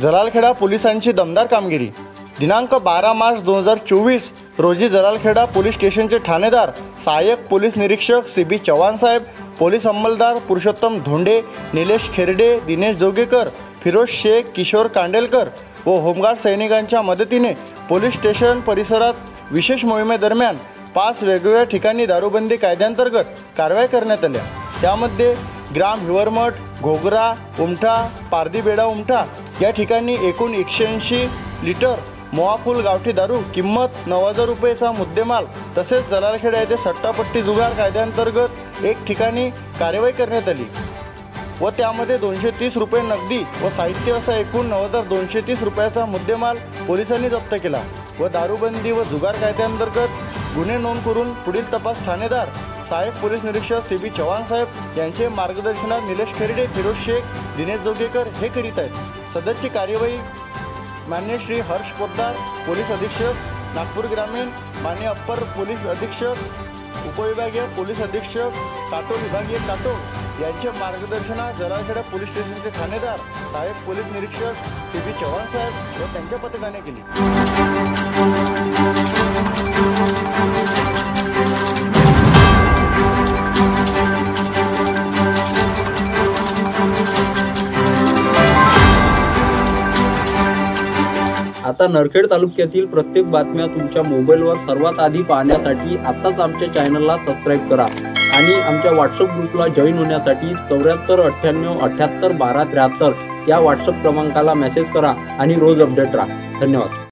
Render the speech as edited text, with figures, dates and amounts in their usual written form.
जलालखेडा पोलिसांची दमदार कामगिरी। दिनांक 12 मार्च 2024 रोजी जलालखेडा पोलीस स्टेशनचे ठाणेदार सहाय्यक पोलीस निरीक्षक CB चव्हाण साहेब, पोलीस अंमलदार पुरुषोत्तम धोंडे, निलेश खेरडे, दिनेश जोगेकर, फिरोज शेख, किशोर कांडेलकर व होमगार्ड सैनिकांच्या मदतीने पोलीस स्टेशन परिसरात विशेष मोहिमेदरम्यान 5 वेगवेगळ्या ठिकाणी दारूबंदी कायद्याअंतर्गत कारवाई करण्यात आल्या। त्यामध्ये ग्राम हिवरमठ, घोगरा, उमठा, पारदीबेडा उमठा या ठिकाणी एकूण 180 लिटर मोहाफूल गावठी दारू किंमत 9,000 रुपयेचा मुद्देमाल तसेच जलालखेडा येथे सट्टापट्टी जुगार कायद्याअंतर्गत एक ठिकाणी कारवाई करण्यात आली व त्यामध्ये 230 रुपये नगदी व साहित्य असा एकूण 9,230 रुपयाचा मुद्देमाल पोलिसांनी जप्त केला व दारूबंदी व जुगार कायद्याअंतर्गत गुन्हे नोंद करून पुढील तपास ठाणेदार सहाय्यक पोलीस निरीक्षक CB चव्हाण साहेब यांचे मार्गदर्शनात निलेश खेरडे, फिरोज शेख, दिनेश जोगेकर हे करीत आहेत। सदरची कार्यवाही मान्य श्री हर्ष पोद्दार पोलीस अधीक्षक नागपूर ग्रामीण, मान्य अप्पर पोलीस अधीक्षक उपविभागीय पोलीस अधीक्षक काटोल विभागीय काटोल यांच्या मार्गदर्शनात जलालखेडा पोलीस स्टेशनचे ठाणेदार सहाय्यक पोलीस निरीक्षक CB चव्हाण साहेब व त्यांच्या पथकाने केली। आता नरखेड तालुक्यातील प्रत्येक बातम्या तुमच्या मोबाईलवर सर्वात आधी पाहण्यासाठी आताच आमच्या चॅनलला सबस्क्राईब करा आणि आमच्या व्हॉट्सअप ग्रुपला जॉईन होण्यासाठी 74 98 78 12 73 या व्हॉट्सअप क्रमांकाला मेसेज करा आणि रोज अपडेट राहा। धन्यवाद।